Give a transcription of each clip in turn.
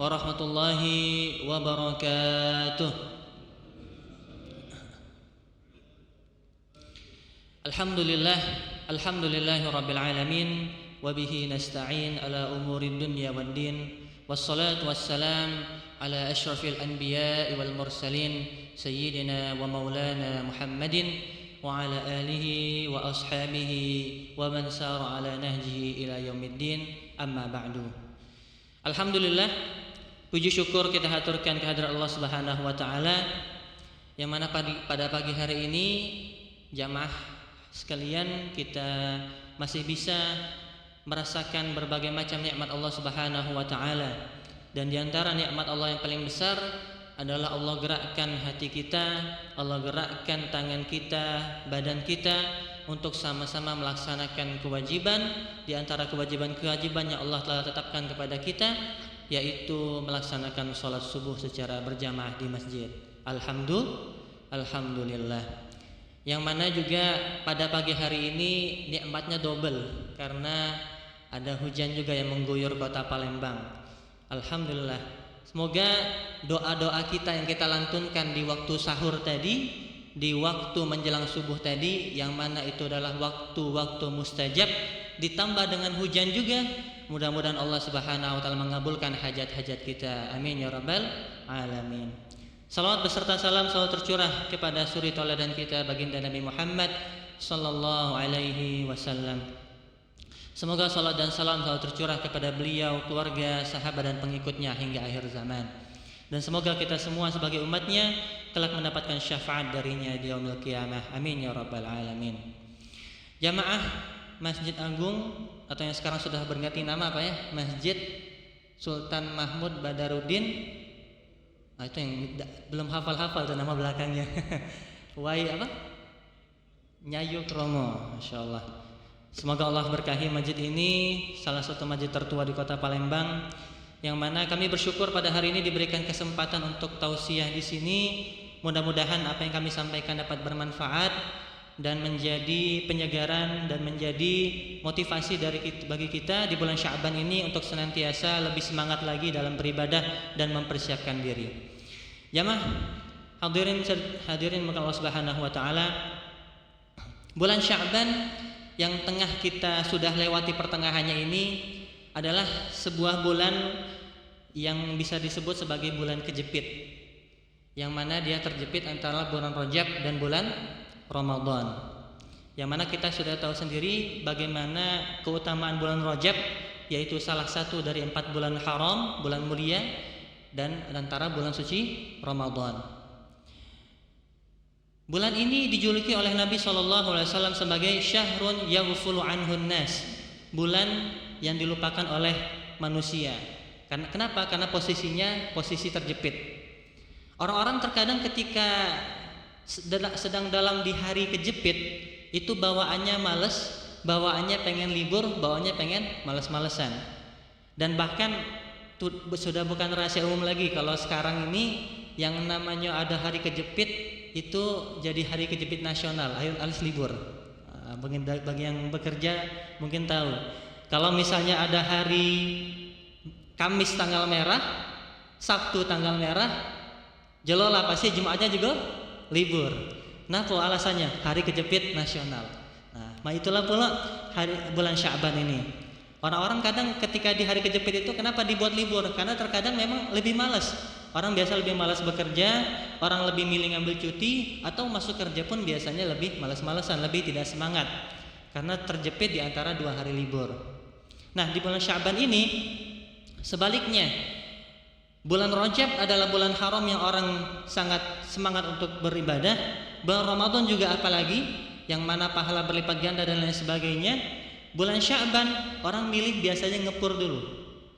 warahmatullahi wabarakatuh. Alhamdulillahi rabbil alamin, wabihi nasta'in ala umurid dunya waddin, wassalatu wassalam ala asyrafil anbiya'i wal mursalin, sayyidina wa maulana Muhammadin wa ala alihi wa ashabihi wa man sara ala nahjihi ila yaumiddin, amma ba'du. Alhamdulillah, puji syukur kita haturkan kehadirat Allah Subhanahu wa taala, yang mana pada pagi hari ini jamaah sekalian kita masih bisa merasakan berbagai macam nikmat Allah Subhanahu wa taala. Dan di antara nikmat Allah yang paling besar adalah Allah gerakkan hati kita, Allah gerakkan tangan kita, badan kita untuk sama-sama melaksanakan kewajiban. Di antara kewajiban-kewajiban yang Allah telah tetapkan kepada kita, yaitu melaksanakan sholat subuh secara berjamaah di masjid. Alhamdulillah. Yang mana juga pada pagi hari ini nikmatnya double, karena ada hujan juga yang mengguyur kota Palembang. Alhamdulillah. Semoga doa-doa kita yang kita lantunkan di waktu sahur tadi, di waktu menjelang subuh tadi, yang mana itu adalah waktu-waktu mustajab, ditambah dengan hujan juga, mudah-mudahan Allah Subhanahu wa taala mengabulkan hajat-hajat kita. Amin ya rabbal alamin. Salawat beserta salam selalu tercurah kepada suri tauladan kita baginda Nabi Muhammad sallallahu alaihi wasallam. Semoga salat dan salam selalu tercurah kepada beliau, keluarga, sahabat dan pengikutnya hingga akhir zaman. Dan semoga kita semua sebagai umatnya kelak mendapatkan syafaat darinya di yaumil qiyamah. Amin ya rabbal alamin. Jamaah Masjid Agung, atau yang sekarang sudah berganti nama apa ya? Masjid Sultan Mahmud Badarudin. Nah, itu yang belum hafal-hafal tuh nama belakangnya. Nyayu Kromo, masyaallah. Semoga Allah berkahi masjid ini, salah satu masjid tertua di kota Palembang, yang mana kami bersyukur pada hari ini diberikan kesempatan untuk tausiah di sini. Mudah-mudahan apa yang kami sampaikan dapat bermanfaat dan menjadi penyegaran dan menjadi motivasi bagi kita di bulan Sya'ban ini untuk senantiasa lebih semangat lagi dalam beribadah dan mempersiapkan diri. Jamaah hadirin maka Allah Subhanahu wa taala, bulan Sya'ban yang tengah kita sudah lewati pertengahannya ini adalah sebuah bulan yang bisa disebut sebagai bulan kejepit, yang mana dia terjepit antara bulan Rajab dan bulan Ramadan. Yang mana kita sudah tahu sendiri bagaimana keutamaan bulan Rajab, yaitu salah satu dari 4 bulan haram, bulan mulia, dan antara bulan suci Ramadan. Bulan ini dijuluki oleh Nabi SAW sebagai syahrun yaghfulu anhun nas, bulan yang dilupakan oleh manusia. Kenapa? Karena posisi terjepit. Orang-orang terkadang ketika sedang dalam di hari kejepit itu bawaannya males, bawaannya pengen libur, bawaannya pengen males-malesan. Dan bahkan sudah bukan rahasia umum lagi kalau sekarang ini yang namanya ada hari kejepit itu jadi hari kejepit nasional, alias libur. Bagi yang bekerja mungkin tahu. Kalau misalnya ada hari Kamis tanggal merah, Sabtu tanggal merah, jelola pasti Jumatnya juga libur. Nah, apa alasannya? Hari kejepit nasional. Nah, itulah pula bulan Sya'ban ini. Orang-orang kadang ketika di hari kejepit itu kenapa dibuat libur? Karena terkadang memang lebih malas. Orang biasa lebih malas bekerja, orang lebih milih ngambil cuti, atau masuk kerja pun biasanya lebih malas-malasan, lebih tidak semangat. Karena terjepit di antara 2 hari libur. Nah, di bulan Sya'ban ini sebaliknya, bulan Rajab adalah bulan haram yang orang sangat semangat untuk beribadah. Bulan Ramadan juga apalagi, yang mana pahala berlipat ganda dan lain sebagainya. Bulan Sya'ban orang milih biasanya ngepur dulu,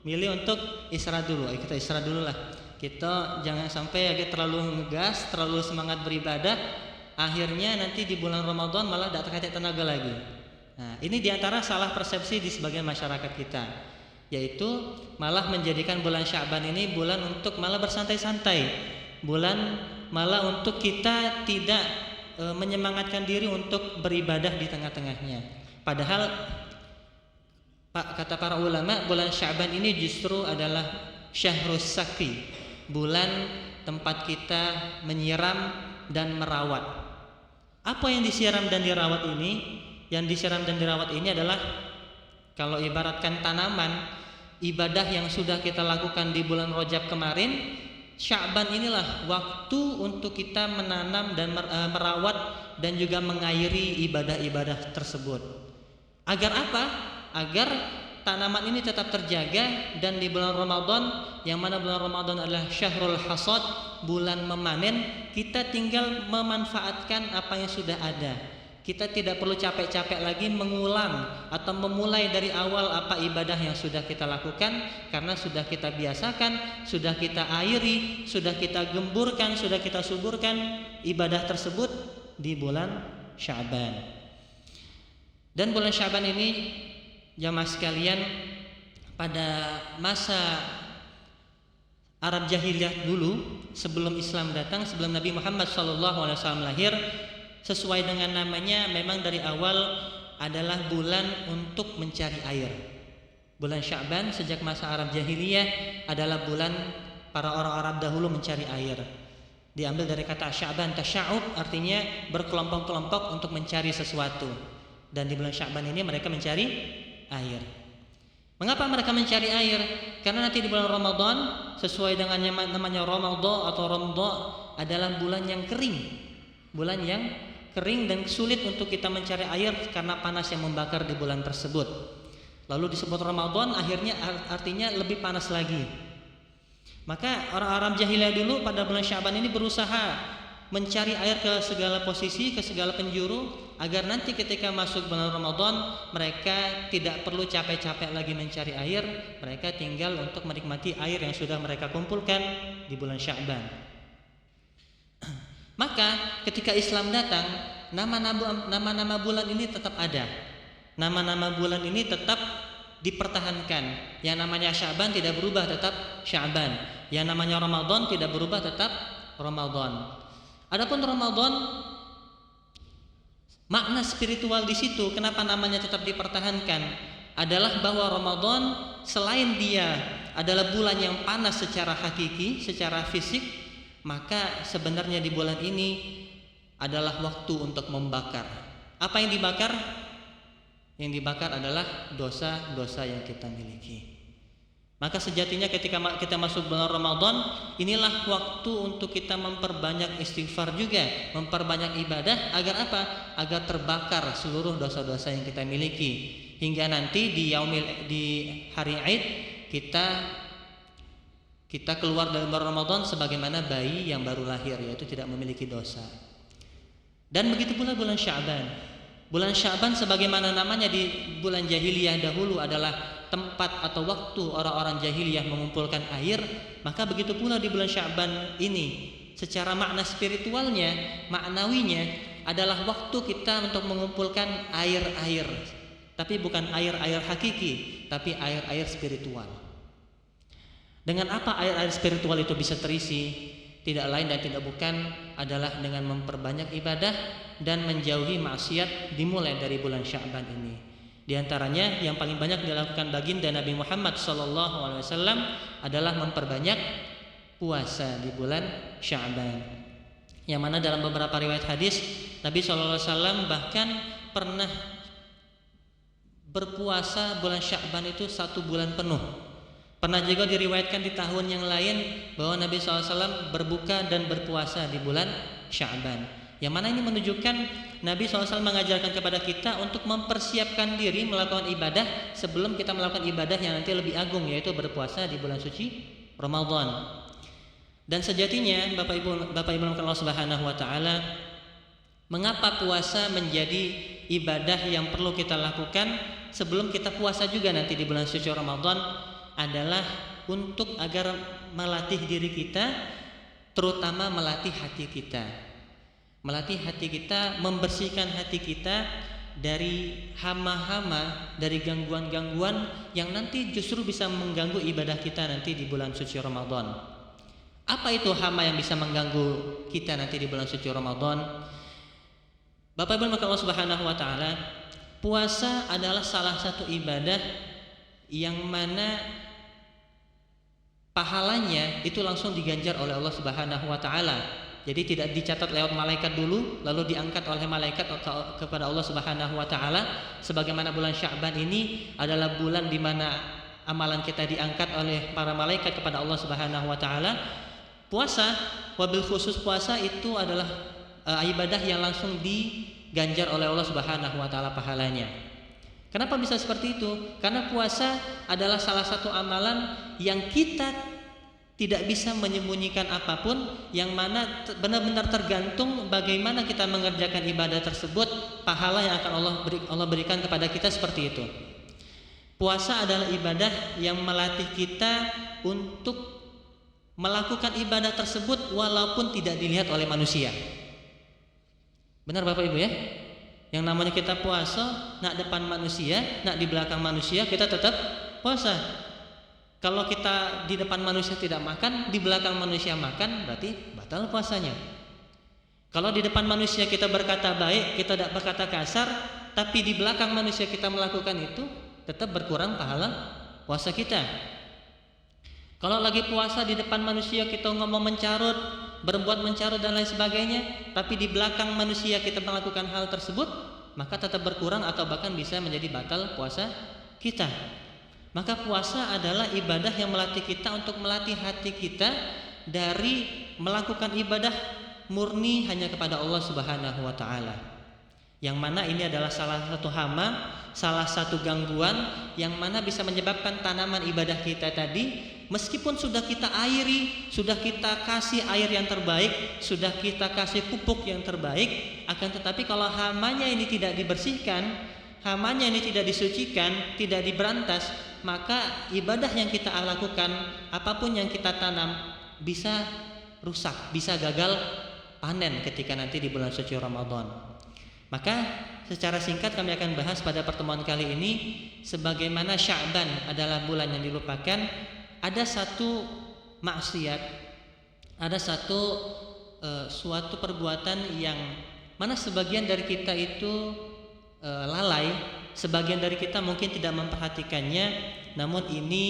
milih untuk istirahat dulu. Kita istirahat dulu lah. Kita jangan sampai terlalu ngegas, terlalu semangat beribadah, akhirnya nanti di bulan Ramadan malah tak terkait tenaga lagi. Nah, ini diantara salah persepsi di sebagian masyarakat kita, yaitu malah menjadikan bulan Sya'ban ini bulan untuk malah bersantai-santai, bulan malah untuk kita tidak menyemangatkan diri untuk beribadah di tengah-tengahnya. Padahal kata para ulama, bulan Sya'ban ini justru adalah syahrus sakti, bulan tempat kita menyiram dan merawat. Apa yang disiram dan dirawat ini? Yang disiram dan dirawat ini adalah, kalau ibaratkan tanaman, ibadah yang sudah kita lakukan di bulan Rajab kemarin, Sya'ban inilah waktu untuk kita menanam dan merawat dan juga mengairi ibadah-ibadah tersebut. Agar apa? Agar tanaman ini tetap terjaga, dan di bulan Ramadan, yang mana bulan Ramadan adalah syahrul hasad, bulan memanen, kita tinggal memanfaatkan apa yang sudah ada. Kita tidak perlu capek-capek lagi mengulang atau memulai dari awal apa ibadah yang sudah kita lakukan, karena sudah kita biasakan, sudah kita airi, sudah kita gemburkan, sudah kita suburkan ibadah tersebut di bulan Sya'ban. Dan bulan Sya'ban ini, jamaah sekalian, pada masa Arab jahiliyah dulu, sebelum Islam datang, sebelum Nabi Muhammad SAW lahir, sesuai dengan namanya, memang dari awal adalah bulan untuk mencari air. Bulan Sya'ban sejak masa Arab jahiliyah adalah bulan para orang Arab dahulu mencari air. Diambil dari kata Sya'ban, tasya'ub, artinya berkelompok-kelompok untuk mencari sesuatu. Dan di bulan Sya'ban ini mereka mencari air. Mengapa mereka mencari air? Karena nanti di bulan Ramadan, sesuai dengan namanya Ramadan atau Ramdha, adalah bulan yang kering. Bulan yang kering dan sulit untuk kita mencari air karena panas yang membakar di bulan tersebut. Lalu disebut Ramadan, akhirnya artinya lebih panas lagi. Maka orang Arab jahiliyah dulu pada bulan Sya'ban ini berusaha mencari air ke segala posisi, ke segala penjuru, agar nanti ketika masuk bulan Ramadan mereka tidak perlu capek-capek lagi mencari air, mereka tinggal untuk menikmati air yang sudah mereka kumpulkan di bulan Sya'ban. Maka ketika Islam datang, nama-nama bulan ini tetap ada. Nama-nama bulan ini tetap dipertahankan. Yang namanya Sya'ban tidak berubah, tetap Sya'ban. Yang namanya Ramadan tidak berubah, tetap Ramadan. Adapun Ramadan, makna spiritual di situ, kenapa namanya tetap dipertahankan, adalah bahwa Ramadan selain dia adalah bulan yang panas secara hakiki, secara fisik, maka sebenarnya di bulan ini adalah waktu untuk membakar. Apa yang dibakar? Yang dibakar adalah dosa-dosa yang kita miliki. Maka sejatinya ketika kita masuk bulan Ramadan, inilah waktu untuk kita memperbanyak istighfar juga, memperbanyak ibadah, agar apa? Agar terbakar seluruh dosa-dosa yang kita miliki, hingga nanti di hari Id kita keluar dari bulan Ramadan sebagaimana bayi yang baru lahir, yaitu tidak memiliki dosa. Dan begitu pula bulan Sya'ban. Bulan Sya'ban sebagaimana namanya di bulan jahiliyah dahulu adalah tempat atau waktu orang-orang jahiliyah mengumpulkan air, maka begitu pula di bulan Sya'ban ini, secara makna spiritualnya, maknawinya adalah waktu kita untuk mengumpulkan air-air. Tapi bukan air-air hakiki, tapi air-air spiritual. Dengan apa air-air spiritual itu bisa terisi? Tidak lain dan tidak bukan adalah dengan memperbanyak ibadah dan menjauhi maksiat dimulai dari bulan Sya'ban ini. Di antaranya yang paling banyak dilakukan baginda Nabi Muhammad SAW adalah memperbanyak puasa di bulan Sya'ban. Yang mana dalam beberapa riwayat hadis, Nabi SAW bahkan pernah berpuasa bulan Sya'ban itu 1 bulan penuh. Pernah juga diriwayatkan di tahun yang lain bahwa Nabi SAW berbuka dan berpuasa di bulan Sya'ban. Yang mana ini menunjukkan Nabi SAW mengajarkan kepada kita untuk mempersiapkan diri melakukan ibadah sebelum kita melakukan ibadah yang nanti lebih agung, yaitu berpuasa di bulan suci Ramadan. Dan sejatinya Bapak Ibu Allah Subhanahu wa taala, mengapa puasa menjadi ibadah yang perlu kita lakukan sebelum kita puasa juga nanti di bulan suci Ramadan, adalah untuk agar melatih diri kita, terutama melatih hati kita. Melatih hati kita, membersihkan hati kita dari hama-hama, dari gangguan-gangguan yang nanti justru bisa mengganggu ibadah kita nanti di bulan suci Ramadan. Apa itu hama yang bisa mengganggu kita nanti di bulan suci Ramadan? Bapak Ibu Allah Subhanahu wa taala, puasa adalah salah satu ibadah yang mana pahalanya itu langsung diganjar oleh Allah Subhanahu wa taala. Jadi tidak dicatat lewat malaikat dulu lalu diangkat oleh malaikat kepada Allah Subhanahu wa taala, sebagaimana bulan Sya'ban ini adalah bulan di mana amalan kita diangkat oleh para malaikat kepada Allah Subhanahu wa taala. Puasa, wabil khusus puasa itu adalah ibadah yang langsung diganjar oleh Allah Subhanahu wa taala pahalanya. Kenapa bisa seperti itu? Karena puasa adalah salah satu amalan yang kita tidak bisa menyembunyikan apapun, yang mana benar-benar tergantung bagaimana kita mengerjakan ibadah tersebut, pahala yang akan Allah berikan kepada kita seperti itu. Puasa adalah ibadah yang melatih kita untuk melakukan ibadah tersebut walaupun tidak dilihat oleh manusia. Benar Bapak Ibu ya? Yang namanya kita puasa, nak depan manusia, nak di belakang manusia, kita tetap puasa. Kalau kita di depan manusia tidak makan, di belakang manusia makan, berarti batal puasanya. Kalau di depan manusia kita berkata baik, kita tidak berkata kasar, tapi di belakang manusia kita melakukan itu, tetap berkurang pahala puasa kita. Kalau lagi puasa di depan manusia kita ngomong mencarut, berbuat mencarut dan lain sebagainya, tapi di belakang manusia kita melakukan hal tersebut, maka tetap berkurang atau bahkan bisa menjadi batal puasa kita. Maka puasa adalah ibadah yang melatih kita untuk melatih hati kita dari melakukan ibadah murni hanya kepada Allah Subhanahu wa taala. Yang mana ini adalah salah satu hama, salah satu gangguan yang mana bisa menyebabkan tanaman ibadah kita tadi, meskipun sudah kita airi, sudah kita kasih air yang terbaik, sudah kita kasih pupuk yang terbaik, akan tetapi kalau hamanya ini tidak dibersihkan, hamanya ini tidak disucikan, tidak diberantas, maka ibadah yang kita lakukan, apapun yang kita tanam, bisa rusak, bisa gagal panen ketika nanti di bulan suci Ramadan. Maka secara singkat kami akan bahas pada pertemuan kali ini, sebagaimana Sya'ban adalah bulan yang dilupakan, ada satu maksiat, ada suatu perbuatan yang mana sebagian dari kita itu lalai, sebagian dari kita mungkin tidak memperhatikannya, namun ini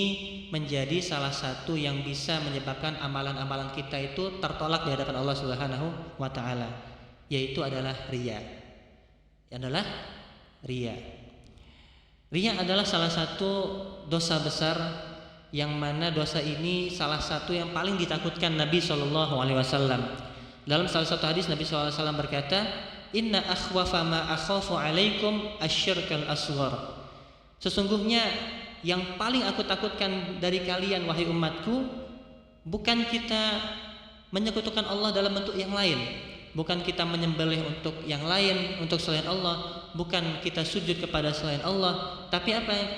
menjadi salah satu yang bisa menyebabkan amalan-amalan kita itu tertolak di hadapan Allah Subhanahu wa taala, yaitu adalah riya. Riya adalah salah satu dosa besar yang mana dosa ini salah satu yang paling ditakutkan Nabi SAW. Dalam salah satu hadis Nabi SAW berkata, Inna akhwafa ma akhafu alaikum asyirkal asghar. Sesungguhnya yang paling aku takutkan dari kalian wahai umatku, bukan kita menyekutukan Allah dalam bentuk yang lain, bukan kita menyembelih untuk yang lain, untuk selain Allah, bukan kita sujud kepada selain Allah, tapi apa yang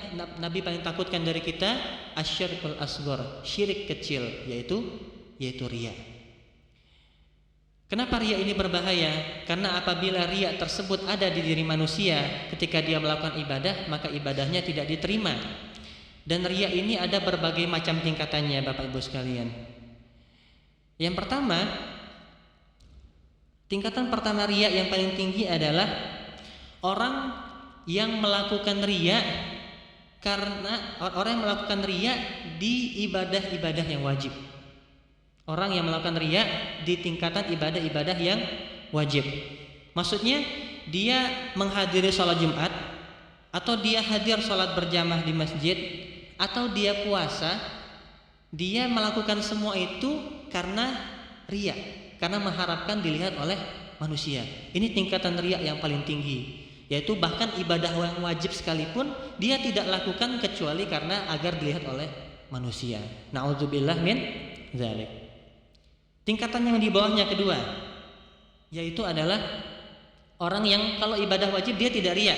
Nabi paling takutkan dari kita? Asyirkul asghar, syirik kecil, yaitu riya. Kenapa riya ini berbahaya? Karena apabila riya tersebut ada di diri manusia ketika dia melakukan ibadah, maka ibadahnya tidak diterima. Dan riya ini ada berbagai macam tingkatannya Bapak Ibu sekalian. Yang pertama, tingkatan pertama riya yang paling tinggi adalah orang yang melakukan riya karena orang yang melakukan riya di ibadah-ibadah yang wajib. Orang yang melakukan riya di tingkatan ibadah-ibadah yang wajib. Maksudnya dia menghadiri sholat Jumat, atau dia hadir sholat berjamaah di masjid, atau dia puasa, dia melakukan semua itu karena riya, karena mengharapkan dilihat oleh manusia. Ini tingkatan riya yang paling tinggi, yaitu bahkan ibadah yang wajib sekalipun dia tidak lakukan kecuali karena agar dilihat oleh manusia. Na'udzubillah min dzalik. Tingkatan yang di bawahnya kedua, yaitu adalah orang yang kalau ibadah wajib dia tidak riya,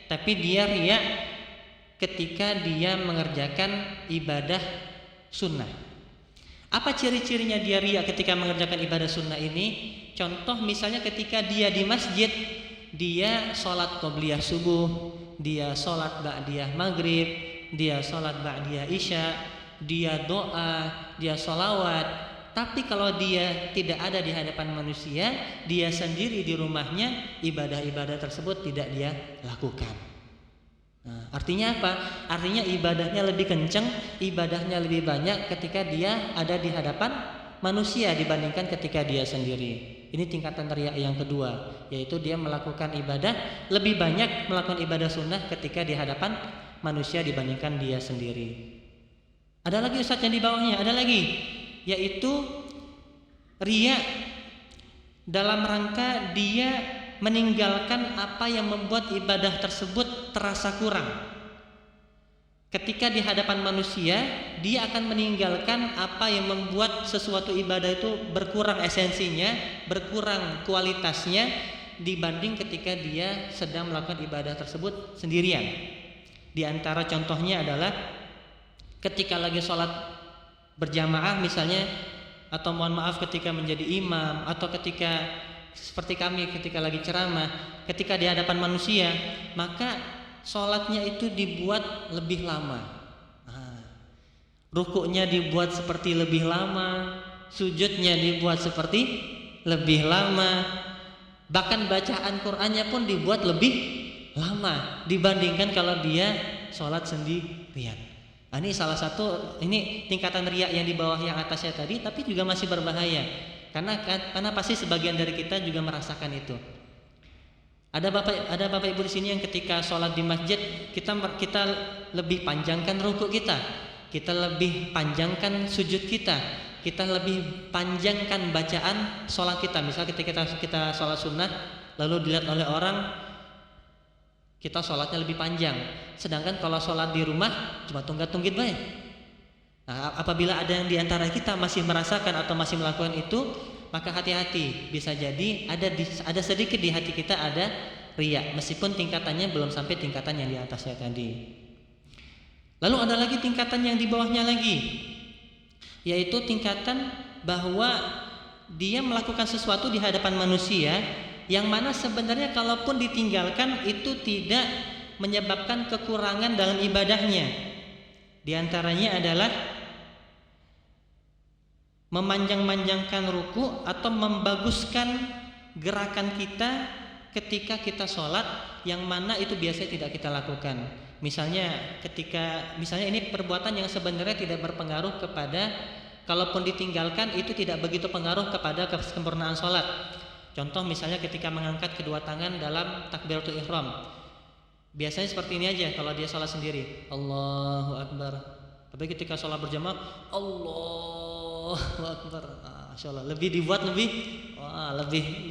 tapi dia riya ketika dia mengerjakan ibadah sunnah. Apa ciri-cirinya dia riya ketika mengerjakan ibadah sunnah ini? Contoh misalnya ketika dia di masjid, dia sholat qobliyah subuh, dia sholat ba'diyah maghrib, dia sholat ba'diyah isya, dia doa, dia sholawat. Tapi kalau dia tidak ada di hadapan manusia, dia sendiri di rumahnya, ibadah-ibadah tersebut tidak dia lakukan. Nah, artinya apa? Artinya ibadahnya lebih kenceng, ibadahnya lebih banyak ketika dia ada di hadapan manusia dibandingkan ketika dia sendiri. Ini tingkatan riya yang kedua, yaitu dia melakukan ibadah lebih banyak melakukan ibadah sunnah ketika di hadapan manusia dibandingkan dia sendiri. Ada lagi Ustaz yang di bawahnya, ada lagi, yaitu riya dalam rangka dia meninggalkan apa yang membuat ibadah tersebut terasa kurang. Ketika di hadapan manusia, dia akan meninggalkan apa yang membuat sesuatu ibadah itu berkurang esensinya, berkurang kualitasnya dibanding ketika dia sedang melakukan ibadah tersebut sendirian. Di antara contohnya adalah ketika lagi sholat berjamaah misalnya, atau mohon maaf ketika menjadi imam, atau ketika seperti kami ketika lagi ceramah, ketika di hadapan manusia, maka sholatnya itu dibuat lebih lama. Rukuknya dibuat seperti lebih lama, sujudnya dibuat seperti lebih lama, bahkan bacaan Qur'annya pun dibuat lebih lama dibandingkan kalau dia sholat sendirian. Ini salah satu, ini tingkatan riya yang di bawah yang atasnya tadi, tapi juga masih berbahaya. Karena pasti sebagian dari kita juga merasakan itu. Ada bapak ibu di sini yang ketika sholat di masjid kita lebih panjangkan rukuk kita lebih panjangkan sujud kita lebih panjangkan bacaan sholat kita. Misal ketika kita sholat sunnah lalu dilihat oleh orang, kita sholatnya lebih panjang. Sedangkan kalau sholat di rumah cuma tunggat-tunggit baik. Nah, apabila ada yang diantara kita masih merasakan atau masih melakukan itu, maka hati-hati, bisa jadi ada sedikit di hati kita ada riya, meskipun tingkatannya belum sampai tingkatan yang di atasnya tadi. Lalu ada lagi tingkatan yang di bawahnya lagi, yaitu tingkatan bahwa dia melakukan sesuatu di hadapan manusia yang mana sebenarnya kalaupun ditinggalkan itu tidak menyebabkan kekurangan dalam ibadahnya. Di antaranya adalah memanjang-manjangkan ruku atau membaguskan gerakan kita ketika kita sholat, yang mana itu biasanya tidak kita lakukan. Misalnya ini perbuatan yang sebenarnya tidak berpengaruh kepada, kalaupun ditinggalkan itu tidak begitu pengaruh kepada kesempurnaan sholat. Contoh misalnya ketika mengangkat kedua tangan dalam takbiratul ihram, biasanya seperti ini aja kalau dia sholat sendiri, Allahu Akbar. Tapi ketika sholat berjamaah, Allahu Akbar, Masya lebih dibuat lebih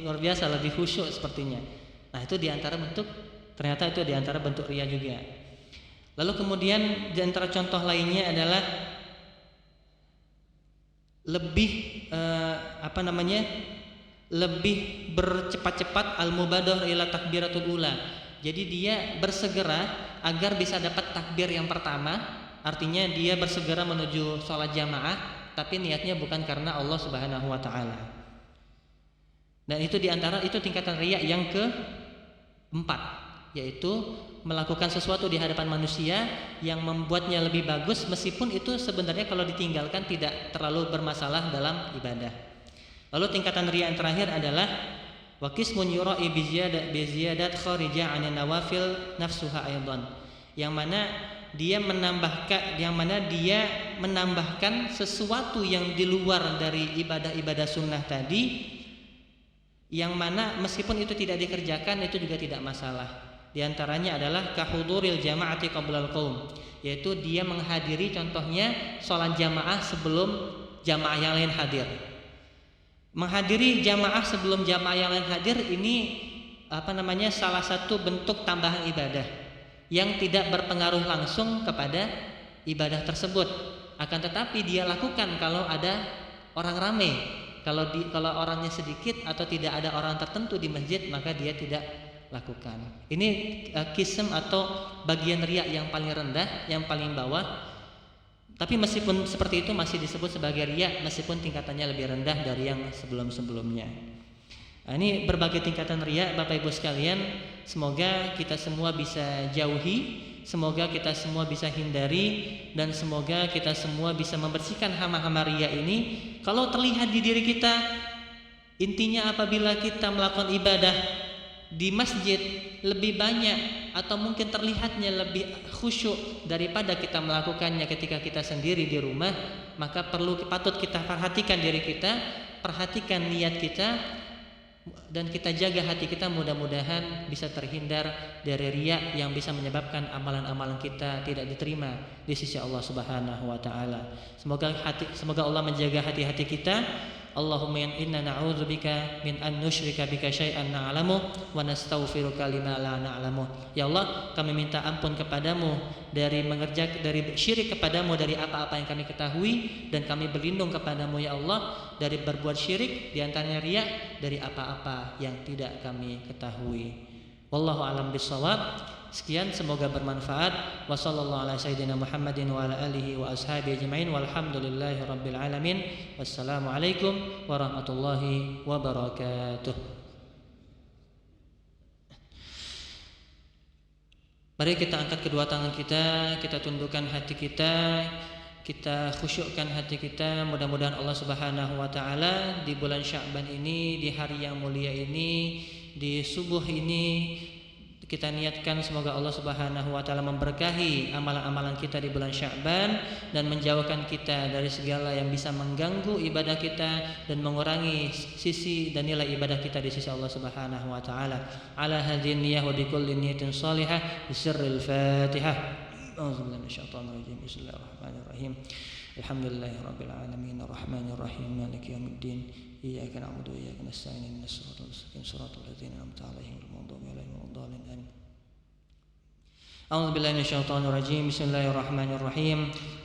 luar biasa, lebih khusyuk sepertinya. Nah itu ternyata itu diantara bentuk riya juga. Lalu kemudian diantara contoh lainnya adalah lebih bercepat-cepat al-mubadah ila takbiratul ula. Jadi dia bersegera agar bisa dapat takbir yang pertama, artinya dia bersegera menuju sholat jamaah, tapi niatnya bukan karena Allah Subhanahu wa taala. Dan itu itu tingkatan riya yang keempat, yaitu melakukan sesuatu di hadapan manusia yang membuatnya lebih bagus, meskipun itu sebenarnya kalau ditinggalkan tidak terlalu bermasalah dalam ibadah. Lalu tingkatan riya yang terakhir adalah wa qismun yura'i bi ziyadat kharija 'anil nawafil nafsuha aidan, yang mana dia menambahkan sesuatu yang di luar dari ibadah-ibadah sunnah tadi, yang mana meskipun itu tidak dikerjakan itu juga tidak masalah. Di antaranya adalah kahuduril jama'ati qablal qaum, yaitu dia menghadiri contohnya sholat jamaah sebelum jamaah yang lain hadir. Menghadiri jamaah sebelum jamaah yang lain hadir ini salah satu bentuk tambahan ibadah yang tidak berpengaruh langsung kepada ibadah tersebut. Akan tetapi dia lakukan kalau ada orang ramai. Kalau orangnya sedikit atau tidak ada orang tertentu di masjid, maka dia tidak lakukan. Ini qism atau bagian riya yang paling rendah, yang paling bawah. Tapi meskipun seperti itu masih disebut sebagai riya, meskipun tingkatannya lebih rendah dari yang sebelum-sebelumnya. Nah, ini berbagai tingkatan riya, Bapak Ibu sekalian. Semoga kita semua bisa jauhi, semoga kita semua bisa hindari, dan semoga kita semua bisa membersihkan hama-hama riya ini. Kalau terlihat di diri kita, intinya apabila kita melakukan ibadah di masjid lebih banyak atau mungkin terlihatnya lebih khusyuk daripada kita melakukannya ketika kita sendiri di rumah, maka patut kita perhatikan diri kita, perhatikan niat kita, dan kita jaga hati kita, mudah-mudahan bisa terhindar dari riya yang bisa menyebabkan amalan-amalan kita tidak diterima di sisi Allah Subhanahu wa taala. Semoga Allah menjaga hati-hati kita. Allahumma inna na'udzubika min an nusyrika bika syai'an na'lamu wa nastaghfiruka lima la na'lamu. Ya Allah, kami minta ampun kepadamu dari syirik kepadamu dari apa-apa yang kami ketahui, dan kami berlindung kepadamu ya Allah dari berbuat syirik, di antaranya riya, dari apa-apa yang tidak kami ketahui. Wallahu a'lam bishawab. Sekian, semoga bermanfaat. Wa sallallahu ala sayyidina Muhammadin wa ala alihi wa ashabihi ajma'in walhamdulillahi rabbil alamin. Wassalamualaikum warahmatullahi wabarakatuh. Mari kita angkat kedua tangan kita tundukkan hati kita khusyukkan hati kita. Mudah-mudahan Allah Subhanahu wa taala di bulan Sya'ban ini, di hari yang mulia ini, di subuh ini, kita niatkan semoga Allah Subhanahu wa taala memberkahi amalan-amalan kita di bulan Sya'ban dan menjauhkan kita dari segala yang bisa mengganggu ibadah kita dan mengurangi sisi dan nilai ibadah kita di sisi Allah Subhanahu wa taala. Ala hadhihi niyyah wa bikulli niyatin shalihah bisirril Fatihah. A'udzubillahi minasyaitonir rajim. Bismillahirrahmanirrahim. Alhamdulillahirabbil alamin arrahmanir rahim maliki yaumiddin. Iyyaka na'budu wa iyyaka nasta'in ihdinas siratal mustaqim siratal ladzina an'amta 'alaihim ghairil maghdubi 'alaihim waladdallin. Amin. A'udzu billahi minasyaitonir rajim. Bismillahirrahmanirrahim.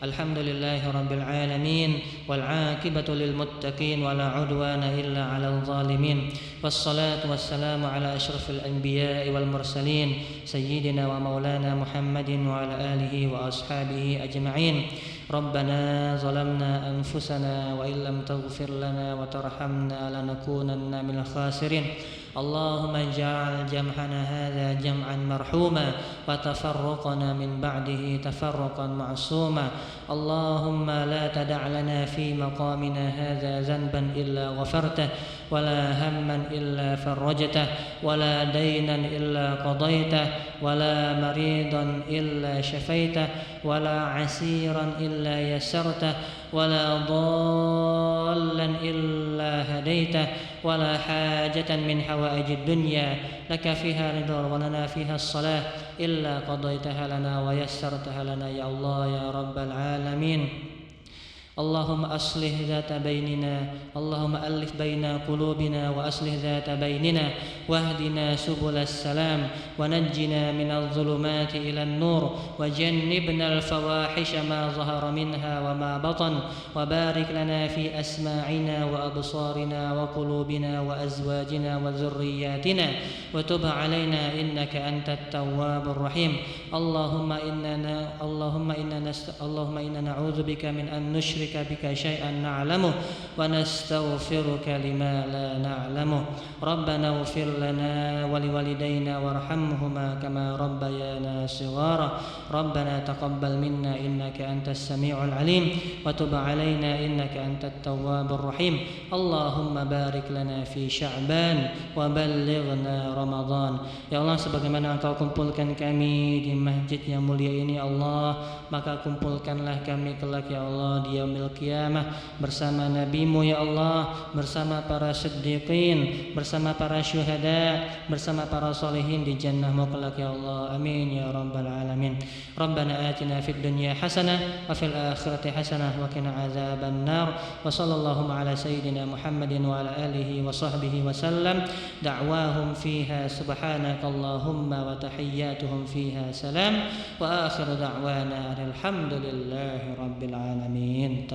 Alhamdulillahirabbil alamin wal 'aqibatu lil muttaqin wala 'udwana illa 'alal zalimin. Wassalatu wassalamu ala asyrafil anbiya'i wal mursalin sayyidina wa maulana Muhammadin wa ala alihi wa ashabihi ajma'in. Rabbana zalamna anfusana wa illam taghfir lana wa tarhamna lanakunanna minal khasirin. Allahumma ij'al jam'ana hadza jam'an marhuma wa tafarruqana min ba'dihi tafarruqan ma'suma. Allahumma la tada' lana fi maqamina hadza zanban illa ghafartah wa la hamman illa farajtah wa la daynan illa qadaytah wa la maridan illa shafaitah wa la 'asiran illa yassartah wa la dhallan illa hadaitah wa la hajatan min hawaijid dunya laka fiha ridha wa lana fiha as-salah illa qadaitaha lana wa yassartaha lana ya Allah ya rabbal alamin. Allahumma aslih dhata bainina, Allahumma alif baina qulubina wa aslih dhata bainina wahdina subulas salam wa najjina minadh dhulumati ilan nur wa jannibna al-fawahisha ma zahara minha wa ma batan wa barik lana fi asma'ina wa absarina wa qulubina wa azwajina wa dhurriyyatina wa tub 'alaina innaka antat tawwabur rahim. Allahumma inna na'udzubika min an nushrika bika syai'an na'lamuh wa nastaghfiruka lima la na'lamuh. Rabbana ighfir lana wa liwalidayna warhamhuma kama rabbayana shighara. Rabbana taqabbal minna innaka antas sami'ul alim wa tub 'alaina innaka antat tawwabur rahim. Allahumma barik lana fi Sya'ban wa ballighna Ramadan. Ya Allah, sebagaimana Engkau kumpulkan kami di masjid yang mulia ini Allah, maka kumpulkanlah kami kelak ya Allah di yaumil qiyamah bersama nabimu ya Allah, bersama para siddiqin, bersama para syuhada, bersama para salihin di jannahmu kelak ya Allah. Amin ya rabbal alamin. Rabbana atina fid dunya hasanah wa fil akhirati hasanah wa qina azaban nar. Wa sallallahu ala sayyidina Muhammadin wa ala alihi wa sahbihi wa sallam. Da'wahum fiha subhanakallahumma wa tahiyyatuhum fiha salam wa akhiru da'wana alhamdulillahi rabbil alamin.